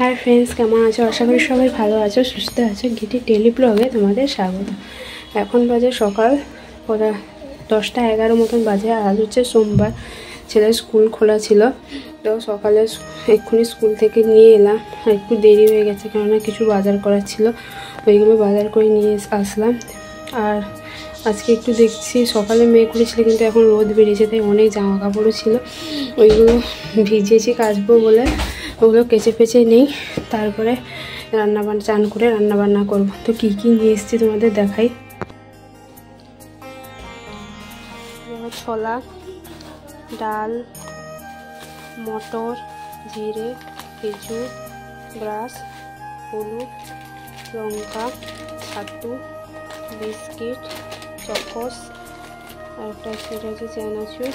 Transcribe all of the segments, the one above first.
Hi friends, কেমন আছো? আশা করি সবাই ভালো আছো, সুস্থ আছো। গীতি ডেলি ব্লগে তোমাদের স্বাগত। এখন বাজে সকাল 10টা 11 মতন বাজে। আজ হচ্ছে সোমবার, ছেলের স্কুল খোলা ছিল, তো সকালে এক্ষুনি স্কুল থেকে নিয়ে এলাম। একটু দেরি হয়ে গেছে কেননা কিছু বাজার করার ছিল, ওইগুলো বাজার করে নিয়ে আসলাম। আর আজকে একটু দেখছি সকালে মেঘ করেছিল কিন্তু এখন রোদ বেরিয়েছে, তাই অনেক জামা কাপড়ও ছিল, ওইগুলো ভিজিয়েছি কাচবো বলে ওগুলো কেচে পেচে নেই। তারপরে চান করে রান্নাবান্না করবো। তো কী কী নিয়ে এসেছি তোমাদের দেখাই। ছোলা, ডাল, মটর, জিরে, খেজুর, ব্রাশ, হলুদ, লঙ্কা, ছাতু, বিস্কিট, চকস, আর একটা সেটা হচ্ছে চানাচুর,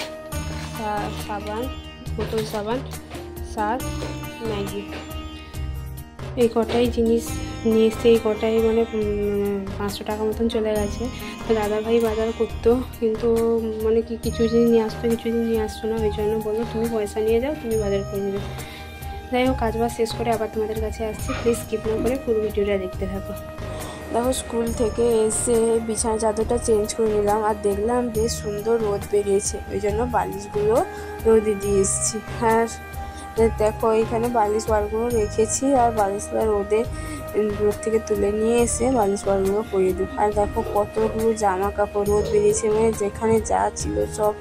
সাবান, বোতল সাবান, সার, ম্যাগি। এই কটাই জিনিস নিয়ে এসছে। এই কটাই মানে 500 টাকা মতন চলে গেছে। তো দাদাভাই বাজার করতো, কিন্তু মানে কিছু জিনিস নিয়ে আসতো, কিছু জিনিস নিয়ে আসতো না। ওই জন্য বললো তুমি পয়সা নিয়ে যাও, তুমি বাজার করে নেবে। যাই হোক, কাজবাজ শেষ করে আবার তোমাদের কাছে আসছি। প্লিজ স্কিপ না করে পুরো ভিডিওটা দেখতে থাকো। দেখো, স্কুল থেকে এসে বিছানা চাদরটা চেঞ্জ করে নিলাম, আর দেখলাম বেশ সুন্দর রোদ বেরিয়েছে, ওই জন্য বালিশগুলো রোদে দিয়ে এসেছি। আর দেখো, এখানে বালিশ বারগুলো রেখেছি, আর বালিশগুলো রোদ থেকে তুলে নিয়ে এসে বালিশ বারগুলো পরিয়ে দেবো। আর দেখো কতগুলো জামা কাপড় রোদ বেরিয়েছে, মানে যেখানে যা ছিল সব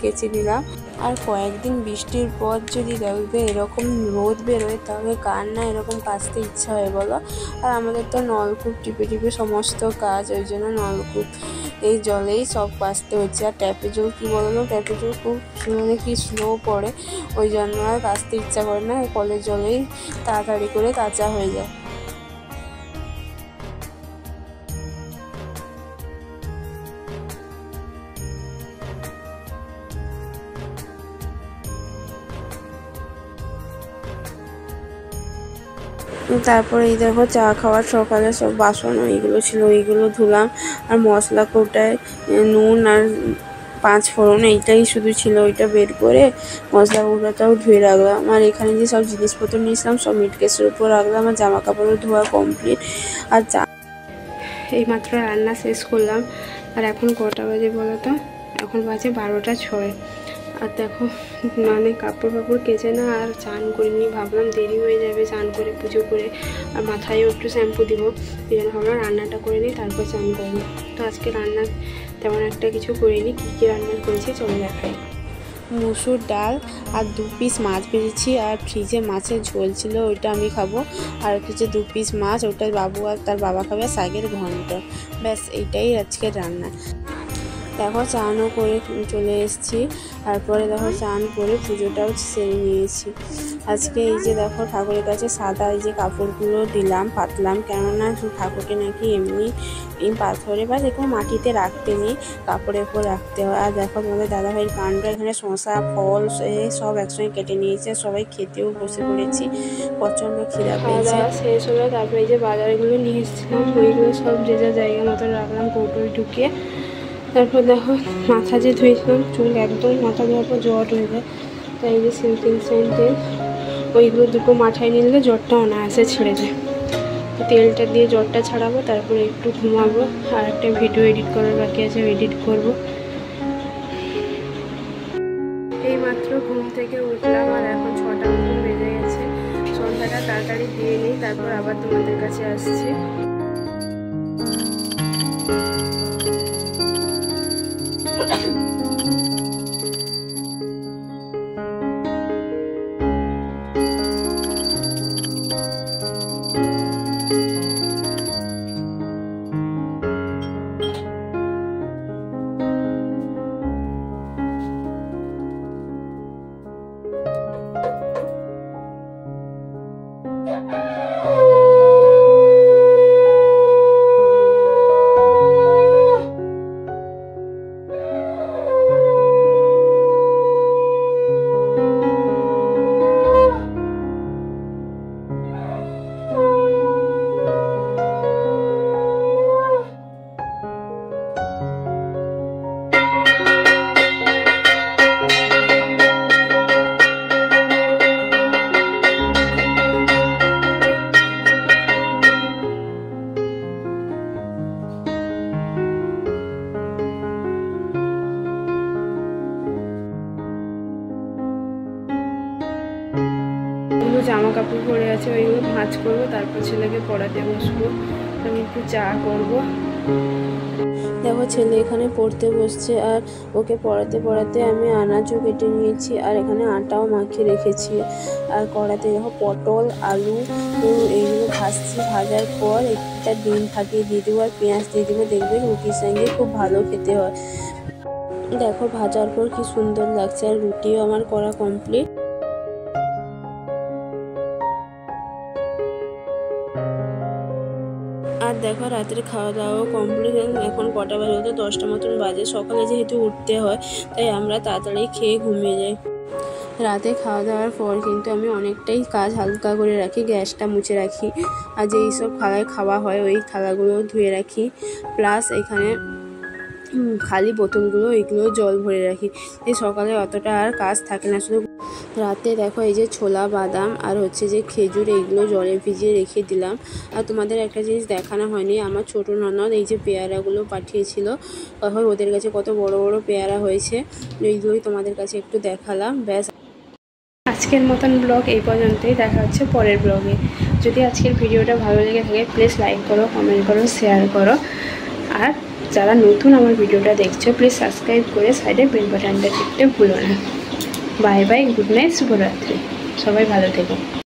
কেচে নিলাম। আর কয়েকদিন বৃষ্টির পর যদি দেখবে এরকম রোদ বেরোয়, তাহলে কার না এরকম কাচতে ইচ্ছা হয় বলো। আর আমাদের তো নলকূপ টিপে টিপে সমস্ত কাজ, ওই জন্য নলকূপ এই জলেই সব কাচতে হচ্ছে। আর ট্যাপের জল কী বলো, ট্যাপের জল খুব মানে কি স্লো পড়ে, ওই জন্য আর কাচতে ইচ্ছা করে না। কলের জলেই তাড়াতাড়ি করে কাচা হয়ে যায়। তারপরে এই দেখো, চা খাওয়ার সকালে সব বাসন ওইগুলো ছিল, ওইগুলো ধুলাম। আর মশলা কৌটায় নুন আর 5 ফোড়ন এইটাই শুধু ছিল, ওইটা বের করে মশলা কৌটাটাও ধুয়ে রাখলাম। আর এখানে যে সব জিনিসপত্র নিয়েছিলাম সব মিটকেসের উপর রাখলাম। আর জামা কাপড়ও ধোয়া কমপ্লিট। আর এইমাত্র রান্না শেষ করলাম। আর এখন কটা বাজে বলো তো? এখন বাজে 12টা 6। আর দেখো, মানে কাপড় ফাপড় কেচে না আর চান করিনি, ভাবলাম দেরি হয়ে যাবে চান করে পুজো করে, আর মাথায়ও একটু শ্যাম্পু দিব, এই জন্য ভাবলাম রান্নাটা করে নিই, তারপর চান করবো। তো আজকে রান্না তেমন একটা কিছু করিনি। কী কী রান্না করেছি চলে দেখাই। মুসুর ডাল আর 2 পিস মাছ ভেজেছি, আর ফ্রিজে মাছের ঝোল ছিল, ওইটা আমি খাবো। আর হচ্ছে 2 পিস মাছ, ওটা বাবু আর তার বাবা খাবে। শাকের ঘন্ট, ব্যাস এইটাই আজকের রান্না। দেখো, চানও করে চলে এসেছি। তারপরে দেখো চান করে পুজোটাও সেরে নিয়েছি। আজকে এই যে দেখো, ঠাকুরের কাছে সাদা এই যে কাপড়গুলো দিলাম, পাতলাম, কেননা ঠাকুরকে নাকি এমনি পাথরে বা যেরকম মাটিতে রাখতে নেই, কাপড়ের উপর রাখতে হয়। আর দেখো তোমাদের দাদাভাইয়ের কাণ্ড, এখানে শসা ফল সব একসঙ্গে কেটে নিয়েছে, সবাই খেতেও বসে পড়েছি, প্রচণ্ড খিদা পেয়েছে। শেষ হলো। তারপরে এই যে বাজারগুলো নিয়ে এসেছিলাম, ওইগুলো সব যে যার জায়গা মতো রাখলাম কৌটোয় ঢুকিয়ে। তারপর দেখো, মাথা যে ধুয়েছিলাম, চুল একদম মাথা ধোয়ার পর জট হয়ে যায়, তাই এই যে সিল্কিং সেন্টের ওইগুলো দুটো মাথায় নিলে জ্বরটা অনায়াসে ছেড়ে যায়। তেলটা দিয়ে জ্বরটা ছাড়াবো, তারপরে একটু ঘুমাবো। আর একটা ভিডিও এডিট করার বাকি আছে, এডিট করব। এই মাত্র ঘুম থেকে উঠলাম, আর এখন 6টা মতন বেজে গেছে। সন্ধ্যাটা তাড়াতাড়ি দিয়ে নিই, তারপর আবার তোমাদের কাছে আসছি। জামা কাপড় পরে আছে, ওইগুলো ভাঁজ করবো, তারপর ছেলেকে পড়াতে বসবো। আমি একটু চা করবো। দেখো ছেলে এখানে পড়তে বসছে, আর ওকে পড়াতে পড়াতে আমি আনাজও কেটে নিয়েছি, আর এখানে আটাও মাখিয়ে রেখেছি। আর কড়াতে দেখো পটল, আলু এইগুলো ভাজছি। ভাজার পর একটা ডিম ফাটিয়ে দিয়ে দেবো, আর পেঁয়াজ দিয়ে দেবো। দেখবে রুটির সঙ্গে খুব ভালো খেতে হয়। দেখো ভাজার পর কি সুন্দর লাগছে। আর রুটিও আমার করা কমপ্লিট। আর দেখো রাতের খাওয়া দাওয়াও কমপ্লিট। এখন কটা বাজে বলতে 10টা মতন বাজে। সকালে যেহেতু উঠতে হয় তাই আমরা তাড়াতাড়ি খেয়ে ঘুমিয়ে যাই। রাতে খাওয়া দাওয়ার পর কিন্তু আমি অনেকটাই কাজ হালকা করে রাখি, গ্যাসটা মুছে রাখি, আর যেই সব থালায় খাওয়া হয় ওই থালাগুলো ধুয়ে রাখি। প্লাস এখানে খালি বোতলগুলো এইগুলো জল ভরে রাখি। এই সকালে অতটা আর কাজ থাকে না। শুধু রাতে দেখো এই যে ছোলা, বাদাম আর হচ্ছে যে খেজুর, এইগুলো জলে ভিজিয়ে রেখে দিলাম। আর তোমাদের একটা জিনিস দেখানো হয়নি, আমার ছোটো ননদ এই যে পেয়ারাগুলো পাঠিয়েছিল, তখন ওদের কাছে কত বড় বড় পেয়ারা হয়েছে, এইগুলোই তোমাদের কাছে একটু দেখালাম। ব্যাস, আজকের মতন ব্লগ এই পর্যন্তই। দেখা হচ্ছে পরের ব্লগে। যদি আজকের ভিডিওটা ভালো লেগে থাকে প্লিজ লাইক করো, কমেন্ট করো, শেয়ার করো। আর যারা নতুন আমার ভিডিওটা দেখছো প্লিজ সাবস্ক্রাইব করে সাইডে বেল বাটনটা টিপতে ভুলো না। বাই বাই, গুড নাইট, শুভরাত্রি। সবাই ভালো থেকো।